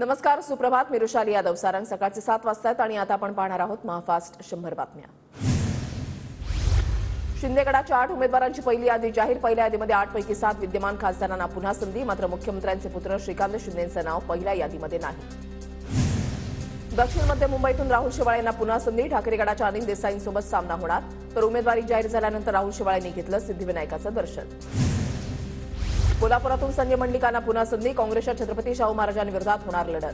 नमस्कार, सुप्रभात. मी रुशाली यादव. सारंग सकाळचे 7 वाजतात आणि आता आपण पाहणार आहोत महाफास्ट 100 बातम्या. शिंदेगडाच्या 8 उमेदवारांची पहिली यादी जाहीर. पहिल्या यादीमध्ये 8 पैकी 7 विद्यमान खासदारांना पुन्हा संधी. मात्र मुख्यमंत्र्यांचे पुत्र श्रीकांत शिंदेंचं नाव पहिल्या यादीमध्ये नाही. दक्षिण मध्य मुंबईतून राहुल शेवाळे यांना पुन्हा संधी. ठाकरे गटाच्या अनिल देसाईंसोबत सामना होणार. तर उमेदवारी जाहीर झाल्यानंतर राहुल शेवाळेंनी घेतलं सिद्धिविनायकाचं दर्शन. कोल्हापुरातून संजय मंडलिकांना पुन्हा संधी. काँग्रेसच्या छत्रपती शाहू महाराजांविरोधात होणार लढत.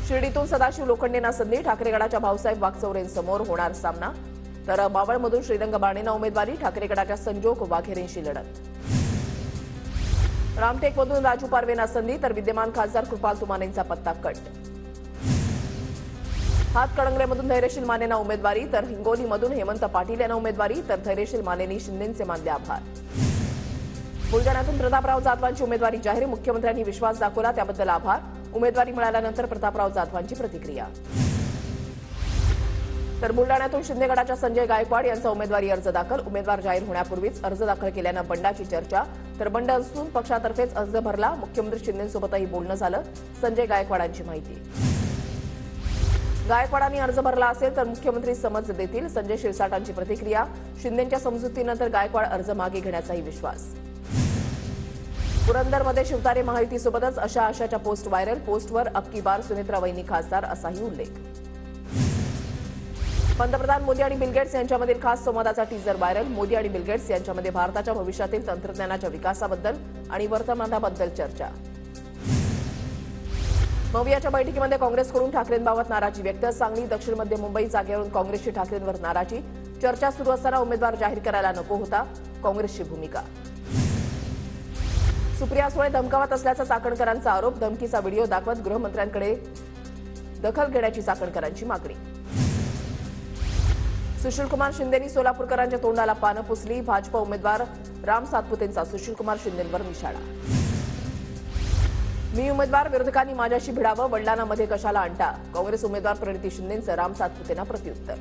शिर्डीतून सदाशिव लोखंडेंना संधी. ठाकरे गटाच्या भाऊसाहेब वागचौरेंसमोर होणार सामना. तर मावळमधून श्रीरंग बाणेंना उमेदवारी. ठाकरे गटाच्या संजोग वाघेरेंशी लढत. रामटेकमधून राजू पारवेंना संधी. तर विद्यमान खासदार कृपाल तुमानेंचा पत्ता कट. हातकणंगलेमधून धैर्यशील मानेंना उमेदवारी. तर हिंगोलीमधून हेमंत पाटील यांना उमेदवारी. तर धैर्यशील मानेंनी शिंदेंचे मानले आभार. बुलढाण्यातून प्रतापराव जाधवांची उमेदवारी जाहीर. मुख्यमंत्र्यांनी विश्वास दाखवला, त्याबद्दल आभार. उमेदवारी मिळाल्यानंतर प्रतापराव जाधवांची प्रतिक्रिया. तर बुलढाण्यातून शिंदेगडाच्या संजय गायकवाड यांचा उमेदवारी अर्ज दाखल. उमेदवार जाहीर होण्यापूर्वीच अर्ज दाखल केल्यानं बंडाची चर्चा. तर बंड असून पक्षातर्फेच अर्ज भरला. मुख्यमंत्री शिंदेंसोबतही बोलणं झालं. संजय गायकवाडांची माहिती. गायकवाडांनी अर्ज भरला असेल तर मुख्यमंत्री समज देतील. संजय शिरसाटांची प्रतिक्रिया. शिंदेंच्या समजुतीनंतर गायकवाड अर्ज मागे घेण्याचाही विश्वास. पुरंदरमध्ये शिवतारे महायुतीसोबतच अशा आशाच्या पोस्ट व्हायरल. पोस्टवर अबकी बार सुनेत्रा वहिनी खासदार असाही उल्लेख. पंतप्रधान मोदी आणि बिल गेट्स यांच्यामधील खास संवादाचा टीजर व्हायरल. मोदी आणि बिल गेट्स यांच्यामध्ये भारताच्या भविष्यातील तंत्रज्ञानाच्या विकासाबद्दल आणि वर्तमानाबद्दल चर्चा. मवियाच्या बैठकीमध्ये काँग्रेसकडून ठाकरेंबाबत नाराजी व्यक्त. सांगली दक्षिण मध्य मुंबई जागेवरून काँग्रेसची ठाकरेंवर नाराजी. चर्चा सुरू असताना उमेदवार जाहीर करायला नको होता, काँग्रेसची भूमिका. सुप्रिया सुळे धमकावत असल्याचा चाकणकरांचा आरोप. धमकीचा व्हिडिओ दाखवत गृहमंत्र्यांकडे दखल घेण्याची चाकणकरांची मागणी. सुशीलकुमार शिंदेंनी सोलापूरकरांच्या तोंडाला पानं पुसली. भाजप उमेदवार राम सातपुतेंचा सुशीलकुमार शिंदेंवर निशाणा. मी उमेदवार, विरोधकांनी माझ्याशी भिडावं, वडिलांना मध्ये कशाला आणता. काँग्रेस उमेदवार प्रणिती शिंदेंचं राम सातपुतेंना प्रत्युत्तर.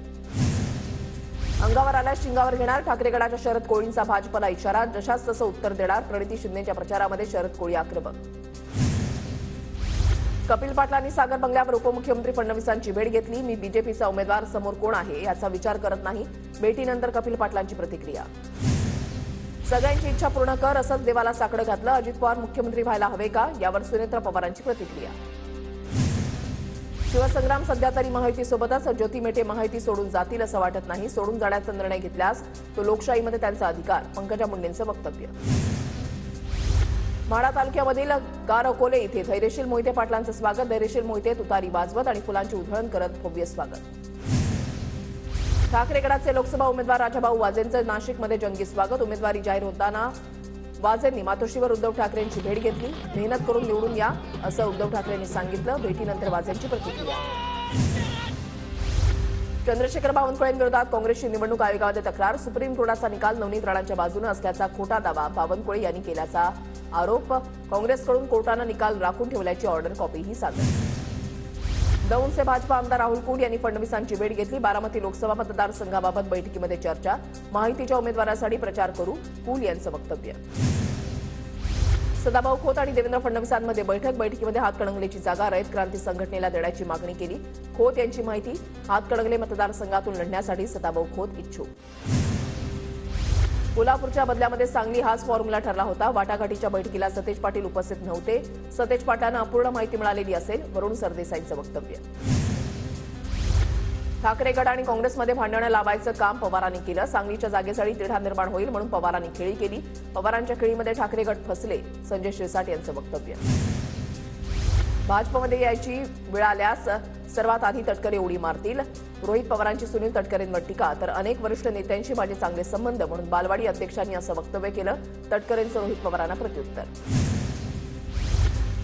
अंगावर आल्यास शिंगावर घेणार. ठाकरे गटाच्या शरद कोळींचा भाजपला इशारा. जशास तसं उत्तर देणार. प्रणिती शिंदेंच्या प्रचारामध्ये शरद कोळी आक्रमक. कपिल पाटलांनी सागर बंगल्यावर उपमुख्यमंत्री फडणवीसांची भेट घेतली. मी बीजेपीचा उमेदवार, समोर कोण आहे याचा विचार करत नाही. भेटीनंतर कपिल पाटलांची प्रतिक्रिया. सगळ्यांची इच्छा पूर्ण कर, असंच देवाला साकडं घातलं. अजित पवार मुख्यमंत्री व्हायला हवे का, यावर सुनेत्रा पवारांची प्रतिक्रिया. शिवसंग्राम सध्या तरी महायुतीसोबतच. ज्योती मेटे महायुती सोडून जातील असं वाटत नाही. सोडून जाण्याचा निर्णय घेतल्यास तो लोकशाहीमध्ये त्यांचा अधिकार. पंकजा मुंडेंचं वक्तव्य. म्हाडा तालुक्यामधील गारअकोले इथे धैर्यशील मोहिते पाटलांचं स्वागत. धैर्यशील मोहिते तुतारी वाजवत आणि फुलांची उधळण करत भव्य स्वागत. ठाकरे गटाचे लोकसभा उमेदवार राजाभाऊ वाजेंचं नाशिकमध्ये जंगी स्वागत. उमेदवारी जाहीर होताना वाजेंनी मातोश्रीवर उद्धव ठाकरेंची भेट घेतली. मेहनत करून निवडून या असं उद्धव ठाकरेंनी सांगितलं. भेटीनंतर वाजेंची प्रतिक्रिया. चंद्रशेखर बावनकुळेंविरोधात काँग्रेसची निवडणूक आयोगामध्ये तक्रार. सुप्रीम कोर्टाचा निकाल नवनीत राणांच्या बाजूने असल्याचा खोटा दावा बावनकुळे यांनी केल्याचा आरोप. काँग्रेसकडून कोर्टानं निकाल राखून ठेवल्याची ऑर्डर कॉपीही सादर. दौंडचे भाजपा आमदार राहुल कुल यांनी फडणवीसांची भेट घेतली. बारामती लोकसभा मतदारसंघाबाबत बैठकीमध्ये चर्चा. माहितीच्या उमेदवारासाठी प्रचार करू, कुल यांचं वक्तव्य. सदाभाऊ खोत आणि देवेंद्र फडणवीसांमध्ये बैठकीमध्ये हातकणंगलेची जागा रयत क्रांती संघटनेला देण्याची मागणी केली. खोत यांची माहिती. हातकणंगले मतदारसंघातून लढण्यासाठी सदाभाऊ खोत इच्छुक. कोल्हापूरच्या बदल्यामध्ये सांगली हाच फॉर्म्युला ठरला होता. वाटाघाटीच्या बैठकीला सतेज पाटील उपस्थित नव्हते. सतेज पाटलांना अपूर्ण माहिती मिळालेली असेल, वरुण सरदेसाईंचं वक्तव्य. ठाकरे गट आणि काँग्रेसमध्ये भांडणं लावायचं काम पवारांनी केलं. सांगलीच्या जागेसाठी तिढा निर्माण होईल म्हणून पवारांनी खेळी केली. पवारांच्या खेळीमध्ये ठाकरे गट फसले, संजय शिरसाट यांचं वक्तव्य. भाजपमध्ये यायची वेळ आल्यास सर्वात आधी तटकरे उडी मारतील. रोहित पवारांची सुनील तटकरेंवर टीका. तर अनेक वरिष्ठ नेत्यांशी माझे चांगले संबंध म्हणून बालवाडी अध्यक्षांनी असं वक्तव्य केलं. तटकरेंचं रोहित पवारांना प्रत्युत्तर.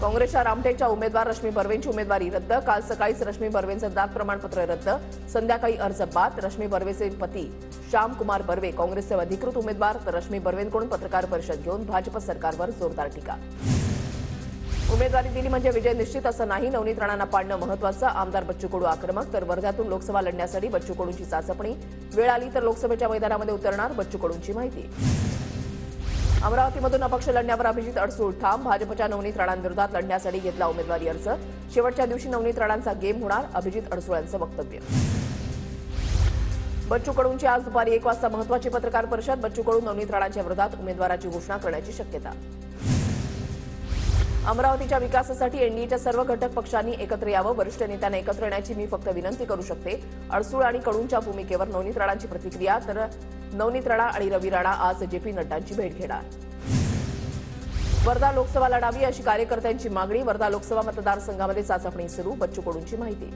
काँग्रेसच्या रामटेकच्या उमेदवार रश्मी बर्वेंची उमेदवारी रद्द. काल सकाळीच रश्मी बर्वेंचं जात प्रमाणपत्र रद्द. संध्याकाळी अर्ज बाद. रश्मी बर्वेचे पती श्याम कुमार बर्वे काँग्रेसचे अधिकृत उमेदवार. तर रश्मी बर्वेंकडून पत्रकार परिषद घेऊन भाजप सरकारवर जोरदार टीका. उमेदवारी दिली म्हणजे विजय निश्चित असं नाही. नवनीत राणांना पाडणं महत्त्वाचं. आमदार बच्चू कडू आक्रमक. तर वर्ध्यातून लोकसभा लढण्यासाठी बच्चू कडूंची चाचपणी. वेळ आली तर लोकसभेच्या मैदानामध्ये उतरणार, बच्चू कडूंची माहिती. अमरावतीमधून अपक्ष लढण्यावर अभिजित अडसूळ ठाम. भाजपच्या नवनीत राणांविरोधात लढण्यासाठी घेतला उमेदवारी अर्ज. शेवटच्या दिवशी नवनीत राणांचा गेम होणार, अभिजित अडसूळ यांचं वक्तव्य. बच्चू कडूंची आज दुपारी 1 वाजता महत्त्वाची पत्रकार परिषद. बच्चू कडू नवनीत राणांच्या विरोधात उमेदवाराची घोषणा करण्याची शक्यता. अमरावतीच्या विकासासाठी एनडीएच्या सर्व घटक पक्षांनी एकत्र यावं. वरिष्ठ नेत्यांना एकत्र येण्याची मी फक्त विनंती करू शकते. अडसूळ आणि कडूंच्या भूमिकेवर नवनीत राणांची प्रतिक्रिया. तर नवनीत राणा आणि रवी राणा आज जेपी नड्डांची भेट घेणार. वर्धा लोकसभा लढावी अशी कार्यकर्त्यांची मागणी. वर्धा लोकसभा मतदारसंघामध्ये चाचपणी सुरू. बच्चू कडूंची माहिती.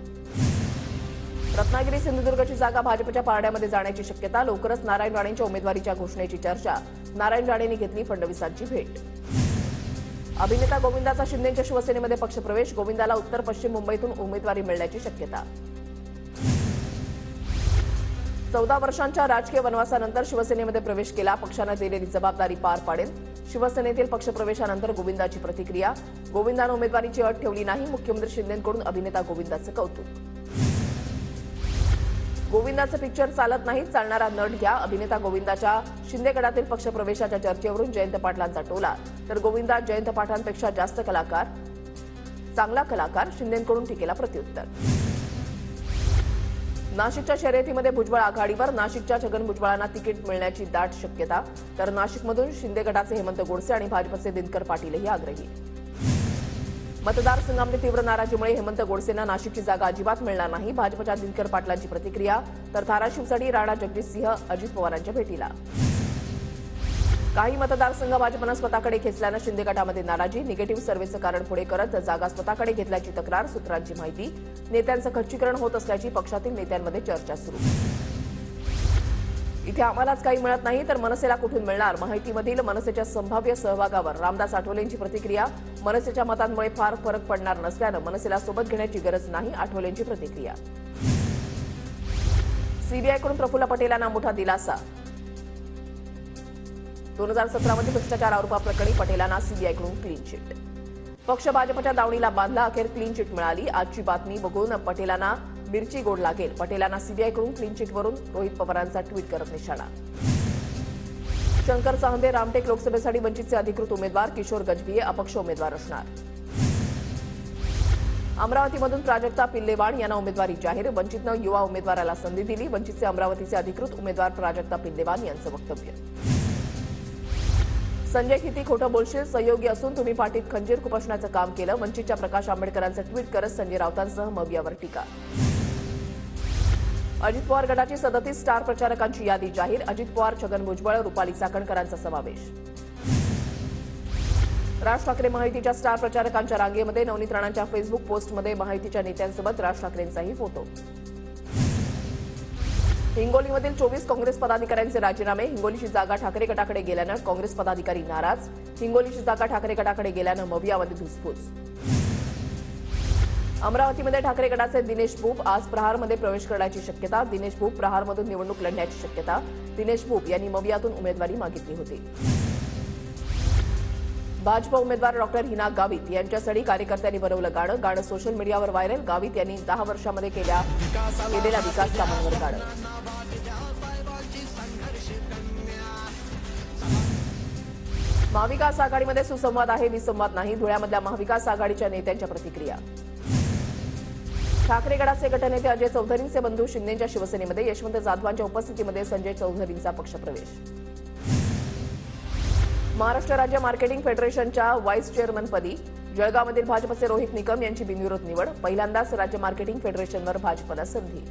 रत्नागिरी सिंधुदुर्गची जागा भाजपच्या पारड्यामध्ये जाण्याची शक्यता. लवकरच नारायण राणेंच्या उमेदवारीच्या घोषणेची चर्चा. नारायण राणेंनी घेतली फडणवीसांची भेट. अभिनेता गोविंदाचा शिंदेच्या शिवसेनेमध्ये पक्षप्रवेश. गोविंदाला उत्तर पश्चिम मुंबईतून उमेदवारी मिळण्याची शक्यता. 14 वर्षांच्या राजकीय वनवासानंतर शिवसेनेमध्ये प्रवेश केला. पक्षानं दिलेली जबाबदारी पार पाडेल. शिवसेनेतील पक्षप्रवेशानंतर गोविंदाची प्रतिक्रिया. गोविंदानं उमेदवारीची अट ठेवली नाही. मुख्यमंत्री शिंदेंकडून अभिनेता गोविंदाचं कौतुक. गोविंदाचं पिक्चर चालत नाही, चालणारा नट घ्या. अभिनेता गोविंदाच्या शिंदे गटातील पक्षप्रवेशाच्या चर्चेवरून जयंत पाटलांचा टोला. तर गोविंदा जयंत पाटलांपेक्षा जास्त चांगला कलाकार. शिंदेंकडून टीकेला प्रत्युत्तर. नाशिकच्या शर्यतीमध्ये भुजबळ आघाडीवर. नाशिकच्या छगन भुजबळांना तिकीट मिळण्याची दाट शक्यता. तर नाशिकमधून शिंदे गटाचे हेमंत गोडसे आणि भाजपचे दिनकर पाटीलही आग्रही. मतदारसंघामध्ये तीव्र नाराजीमुळे हेमंत गोडसेंना नाशिकची जागा अजिबात मिळणार नाही. भाजपच्या दिनकर पाटलांची प्रतिक्रिया. तर धाराशिवसाठी राणा जगजितसिंह अजित पवारांच्या भेटीला. काही मतदारसंघ भाजपनं स्वतःकडे खेचल्यानं शिंदे गटामध्ये नाराजी. निगेटिव्ह सर्व्हेचं कारण पुढे करत जागा स्वतःकडे घेतल्याची तक्रार. सूत्रांची माहिती. नेत्यांचं खच्चीकरण होत असल्याची पक्षातील नेत्यांमध्ये चर्चा सुरू. इथे आम्हालाच काही मिळत नाही तर मनसेला कुठून मिळणार. माहितीमधील मनसेच्या संभाव्य सहभागावर रामदास आठवलेंची प्रतिक्रिया. मनसेच्या मतांमुळे फार फरक पडणार नसल्यानं मनसेला सोबत घेण्याची गरज नाही. आठवलेंची प्रतिक्रिया. सीबीआयकडून प्रफुल्ल पटेलांना मोठा दिलासा. 2017 मध्ये भ्रष्टाचार आरोपाप्रकरणी पटेलांना सीबीआयकडून क्लीन चिट. पक्ष भाजपच्या दावणीला बांधला. अखेर क्लीन चिट मिळाली. आजची बातमी बघून पटेलांना मिरची गोड लागेल. पटेलांना सीबीआयकडून क्लीन चिटवरून रोहित पवारांचा ट्विट करत निशाणा. शंकर चांदे रामटेक लोकसभेसाठी वंचितचे अधिकृत उमेदवार. किशोर गजभिये अपक्ष उमेदवार असणार. अमरावतीमधून प्राजक्ता पिल्लेवाड यांना उमेदवारी जाहीर. वंचितनं युवा उमेदवाराला संधी दिली. वंचितचे अमरावतीचे अधिकृत उमेदवार प्राजक्ता पिल्लेवाड यांचं वक्तव्य. संजय किती खोटं बोलशील. सहयोगी असून तुम्ही पाठीत खंजीर खुपसण्याचं काम केलं. वंचितच्या प्रकाश आंबेडकरांचं ट्विट करत संजय राऊतांसह मवियावर टीका. अजित पवार गटाची 37 स्टार प्रचारकांची यादी जाहीर. अजित पवार, छगन भुजबळ, रुपाली चाकणकरांचा समावेश. राज ठाकरे महायुतीच्या स्टार प्रचारकांच्या रांगेमध्ये. नवनीत राणांच्या फेसबुक पोस्टमध्ये महायुतीच्या नेत्यांसोबत राज ठाकरेंचाही फोटो. हिंगोलीमधील 24 काँग्रेस पदाधिकाऱ्यांचे राजीनामे. हिंगोलीची जागा ठाकरे गटाकडे गेल्यानं काँग्रेस पदाधिकारी नाराज. हिंगोलीची जागा ठाकरे गटाकडे गेल्यानं मवियामध्ये धुसफूस. अमरावतीमध्ये ठाकरे गटाचे दिनेश भूप आज प्रहारमध्ये प्रवेश करण्याची शक्यता. दिनेश भूप प्रहारमधून निवडणूक लढण्याची शक्यता. दिनेश भूप यांनी मवियातून उमेदवारी मागितली होती. भाजप उमेदवार डॉक्टर हिना गावित यांच्यासाठी कार्यकर्त्यांनी बनवलं गाणं. गाणं सोशल मीडियावर व्हायरल. गावित यांनी 10 वर्षांमध्ये केलेल्या विकास कामांवर गाणं. महाविकास आघाडीमध्ये सुसंवाद आहे, विसंवाद नाही. धुळ्यामधल्या महाविकास आघाडीच्या नेत्यांच्या प्रतिक्रिया. ठाकरे गटाचे गटनेते अजय चौधरींचे बंधू शिंदेच्या शिवसेनेमध्ये. यशवंत जाधवांच्या उपस्थितीमध्ये संजय चौधरींचा पक्षप्रवेश. महाराष्ट्र राज्य मार्केटिंग फेडरेशनच्या व्हाईस चेअरमनपदी जळगावमधील भाजपचे रोहित निकम यांची बिनविरोध निवड. पहिल्यांदाच राज्य मार्केटिंग फेडरेशनवर भाजपला संधी.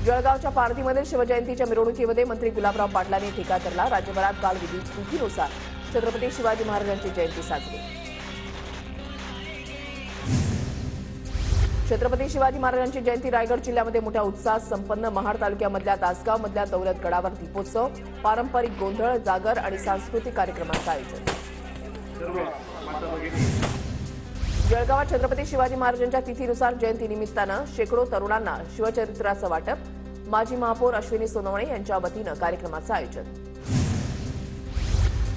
जळगावच्या पारधीमधील शिवजयंतीच्या मिरवणुकीमध्ये मंत्री गुलाबराव पाटलांनी टीका धरला. राज्यभरात काल विधीनुसार छत्रपती शिवाजी महाराजांची जयंती साजरी. छत्रपती शिवाजी महाराजांची जयंती रायगड जिल्ह्यामध्ये मोठ्या उत्साहात संपन्न. महाड तालुक्यामधल्या तासगावमधल्या दौलतगडावर दीपोत्सव. पारंपरिक गोंधळ, जागर आणि सांस्कृतिक कार्यक्रमांचं आयोजन. जळगावात छत्रपती शिवाजी महाराजांच्या तिथीनुसार जयंतीनिमित्तानं शेकडो तरुणांना शिवचरित्राचं वाटप. माजी महापौर अश्विनी सोनवणे यांच्या वतीनं कार्यक्रमाचं आयोजन.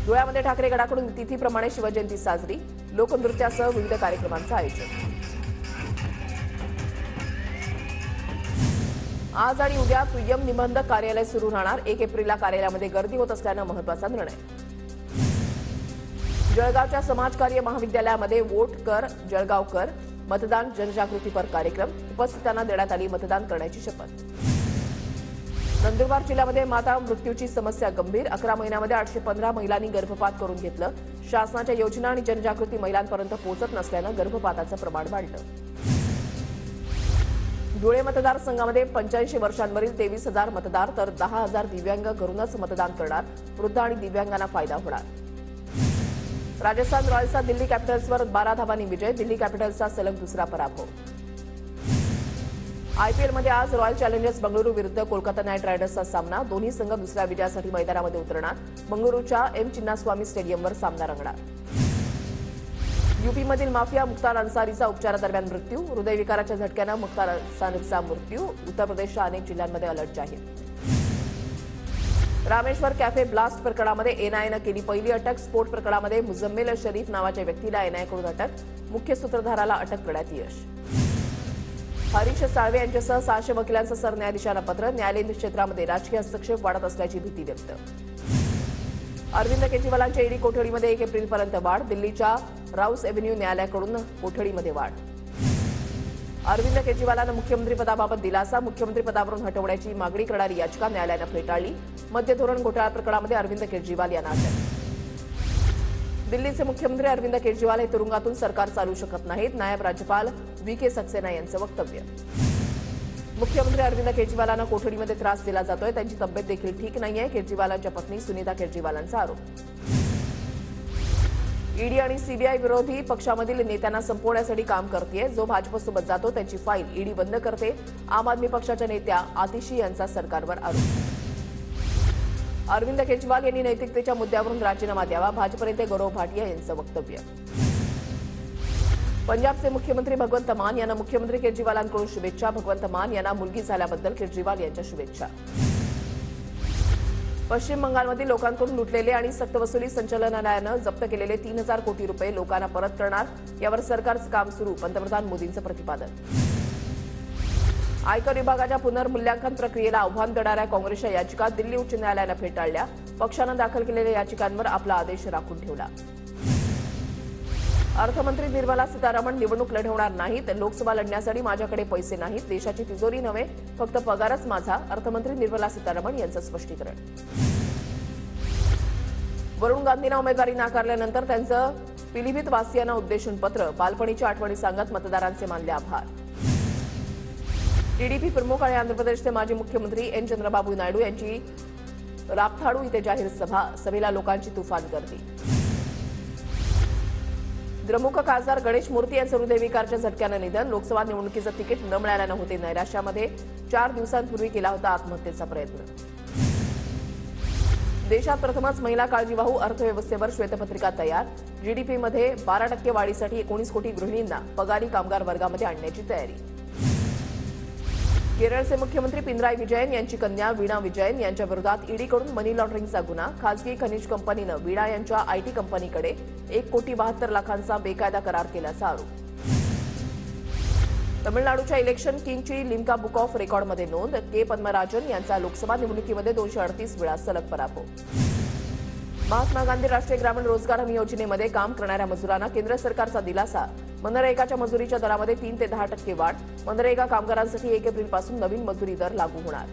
धुळ्यामध्ये ठाकरे गटाकडून तिथीप्रमाणे शिवजयंती साजरी. लोकनृत्यासह विविध कार्यक्रमांचं आयोजन. आज आणि उद्या दुय्यम निबंधक कार्यालय सुरू राहणार. 1 एप्रिलला कार्यालयामध्ये गर्दी होत असल्यानं महत्त्वाचा निर्णय. जळगावच्या समाजकार्य महाविद्यालयामध्ये वोट कर जळगाव कर मतदान जनजागृतीपर कार्यक्रम. उपस्थितांना देण्यात आली मतदान करण्याची शपथ. नंदुरबार जिल्ह्यामध्ये माता मृत्यूची समस्या गंभीर. 11 महिन्यामध्ये 815 महिलांनी गर्भपात करून घेतलं. शासनाच्या योजना आणि जनजागृती महिलांपर्यंत पोहोचत नसल्यानं गर्भपाताचं प्रमाण वाढलं. धुळे मतदारसंघामध्ये 85 वर्षांवरील 23,000 मतदार तर 10,000 दिव्यांग घरूनच मतदान करणार. वृद्ध आणि दिव्यांगांना फायदा होणार. राजस्थान रॉयल्सचा दिल्ली कॅपिटल्सवर 12 धावांनी विजय. दिल्ली कॅपिटल्सचा सलग दुसरा पराभव. आयपीएलमध्ये आज रॉयल चॅलेंजर्स बंगळुरू विरुद्ध कोलकाता नाईट रायडर्सचा सामना. दोन्ही संघ दुसऱ्या विजयासाठी मैदानामध्ये उतरणार. बंगळुरूच्या एम चिन्नास्वामी स्टेडियमवर सामना रंगणार. यूपीमधील माफिया मुख्तार अन्सारीचा उपचारादरम्यान मृत्यू. हृदयविकाराच्या झटक्यानं मुख्तार अन्सारीचा मृत्यू. उत्तर प्रदेशच्या अनेक जिल्ह्यांमध्ये अलर्ट जाहीर. रामेश्वर कॅफे ब्लास्ट प्रकरणामध्ये एनआयएनं केली पहिली अटक. स्फोट प्रकरणामध्ये मुझम्मिल शरीफ नावाच्या व्यक्तीला एनआयएकडून अटक. मुख्य सूत्रधाराला अटक करण्यात यश. हरीश साळवे यांच्यासह 600 वकिलांचं सरन्यायाधीशांना पत्र. न्यायालयीन क्षेत्रामध्ये राजकीय हस्तक्षेप वाढत असल्याची भीती व्यक्त. अरविंद केजरीवालांच्या ईडी कोठडीमध्ये 1 एप्रिलपर्यंत वाढ. दिल्लीच्या राऊस एव्हेन्यू न्यायालयाकडून कोठडीमध्ये वाढ. अरविंद केजरीवालांना मुख्यमंत्रीपदाबाबत दिलासा. मुख्यमंत्रीपदावरून हटवण्याची मागणी करणारी याचिका न्यायालयानं फेटाळली. मद्य धोरण घोटाळा प्रकरणामध्ये अरविंद केजरीवाल यांना अटक. दिल्लीचे मुख्यमंत्री अरविंद केजरीवाल हे तुरुंगातून सरकार चालू शकत नाहीत. नायब राज्यपाल व्ही.के. सक्सेना यांचं वक्तव्य. मुख्यमंत्री अरविंद केजरीवालांना कोठडीमध्ये त्रास दिला जातोय. त्यांची तब्येत देखील ठीक नाहीये. केजरीवालांच्या पत्नी सुनीता केजरीवालांचा आरोप. ईडी आणि सीबीआय विरोधी पक्षामधील नेत्यांना संपवण्यासाठी काम करतेय. जो भाजपसोबत जातो त्याची फाईल ईडी बंद करते. आम आदमी पक्षाच्या नेत्या आतिशी यांचा सरकारवर आरोप. अरविंद केजरीवाल यांनी नैतिकतेच्या मुद्द्यावरून राजीनामा द्यावा. भाजप नेते गौरव भाटिया यांचं वक्तव्य. पंजाबचे मुख्यमंत्री भगवंत मान यांना मुख्यमंत्री केजरीवालांकडून शुभेच्छा. भगवंत मान यांना मुलगी झाल्याबद्दल केजरीवाल यांच्या शुभेच्छा. पश्चिम बंगालमधील लोकांकडून लुटलेले आणि सक्तवसुली संचालनालयानं जप्त केलेले 3,000 कोटी रुपये लोकांना परत करणार. यावर सरकारचं काम सुरू. पंतप्रधान मोदींचं प्रतिपादन. आयकर विभागाच्या पुनर्मूल्यांकन प्रक्रियेला आव्हान देणाऱ्या काँग्रेसच्या याचिका दिल्ली उच्च न्यायालयानं फेटाळल्या. पक्षानं दाखल केलेल्या याचिकांवर आपला आदेश राखून ठेवला. अर्थमंत्री निर्मला सीतारामन निवडणूक लढवणार नाहीत. लोकसभा लढण्यासाठी माझ्याकडे पैसे नाहीत. देशाची तिजोरी नव्हे फक्त पगारच माझा. अर्थमंत्री निर्मला सीतारामन यांचं स्पष्टीकरण. वरुण गांधींना उमेदवारी नाकारल्यानंतर त्यांचं पिलीभीत वासियांना उद्देशून पत्र. बालपणीच्या आठवणी सांगत मतदारांचे मानले आभार. टीडीपी प्रमुख आणि आंध्र प्रदेशचे माजी मुख्यमंत्री एन चंद्रबाबू नायडू यांची रापथाडू इथे जाहीर सभा. सभेला लोकांची तुफान गर्दी. द्रमुक खासदार गणेश मूर्ती यांचं हृदयविकारच्या झटक्यानं निधन. लोकसभा निवडणुकीचं तिकीट न मिळाल्यानं होते नैराश्यामध्ये. 4 दिवसांपूर्वी केला होता आत्महत्येचा प्रयत्न. देशात प्रथमच महिला काळजीवाहू अर्थव्यवस्थेवर श्वेतपत्रिका तयार. जीडीपीमध्ये 12% वाढीसाठी 19 कोटी गृहिणींना पगारी कामगार वर्गामध्ये आणण्याची तयारी. केरळचे मुख्यमंत्री पिनराई विजयन यांची कन्या वीणा विजयन यांच्या विरोधात ईडीकडून मनी लॉन्ड्रिंगचा गुन्हा. खासगी खनिज कंपनीनं वीणा यांच्या आयटी कंपनीकडे 1,72 लाखांचा बेकायदा करार केल्याचा आरोप. तमिळनाडूच्या इलेक्शन किंगची लिम्का बुक ऑफ रेकॉर्डमध्ये नोंद. के पद्मराजन यांचा लोकसभा निवडणुकीमध्ये 238 वेळा सलग पराभव. महात्मा गांधी राष्ट्रीय ग्रामीण रोजगार हमी योजनेमध्ये काम करणाऱ्या मजुरांना केंद्र सरकारचा दिलासा. मनरेगाच्या मजुरीच्या दरामध्ये 3 ते 10% वाढ. मनरेगा कामगारांसाठी 1 एप्रिलपासून नवीन मजुरी दर लागू होणार.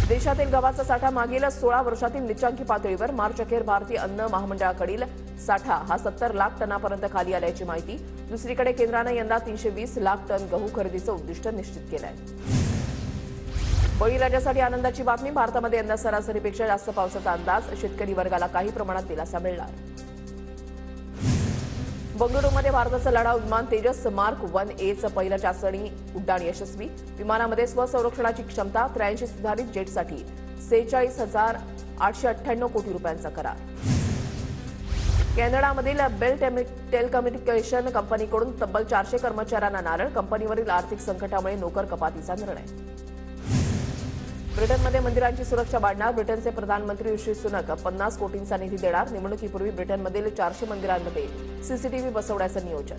देशातील गव्हाचा साठा मागील 16 वर्षातील निच्चांकी पातळीवर. मार्च अखेर भारतीय अन्न महामंडळाकडील साठा हा 70 लाख टनापर्यंत खाली आल्याची माहिती. दुसरीकडे केंद्रानं यंदा 320 लाख टन गहू खरेदीचं उद्दिष्ट निश्चित केलं आहे. बळीराजासाठी आनंदाची बातमी. भारतामध्ये यंदा सरासरीपेक्षा जास्त पावसाचा अंदाज. शेतकरी वर्गाला काही प्रमाणात दिलासा मिळणार. बंगळुरूमध्ये भारताचं लढाऊ विमान तेजस मार्क 1Aचं पहिलं चाचणी उड्डाण यशस्वी. विमानामध्ये स्वसंरक्षणाची क्षमता. 83 सुधारित जेटसाठी 46,898 कोटी रुपयांचा करार. कॅनडामधील बेल टेलिकम्युनिकेशन कंपनीकडून तब्बल 400 कर्मचाऱ्यांना नारळ. कंपनीवरील आर्थिक संकटामुळे नोकर कपातीचा निर्णय. ब्रिटनमध्ये मंदिरांची सुरक्षा वाढणार. ब्रिटनचे प्रधानमंत्री ऋषी सुनक 50 कोटींचा निधी देणार. निवडणुकीपूर्वी ब्रिटनमधील 400 मंदिरांमध्ये सीसीटीव्ही बसवण्याचं नियोजन.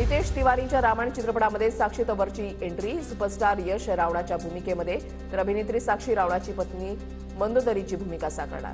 नितेश तिवारीच्या रामायण चित्रपटामध्ये साक्षी तंवरची एंट्री. सुपरस्टार यश रावणाच्या भूमिकेमध्ये तर अभिनेत्री साक्षी रावणाची पत्नी मंदोदरीची भूमिका साकारणार.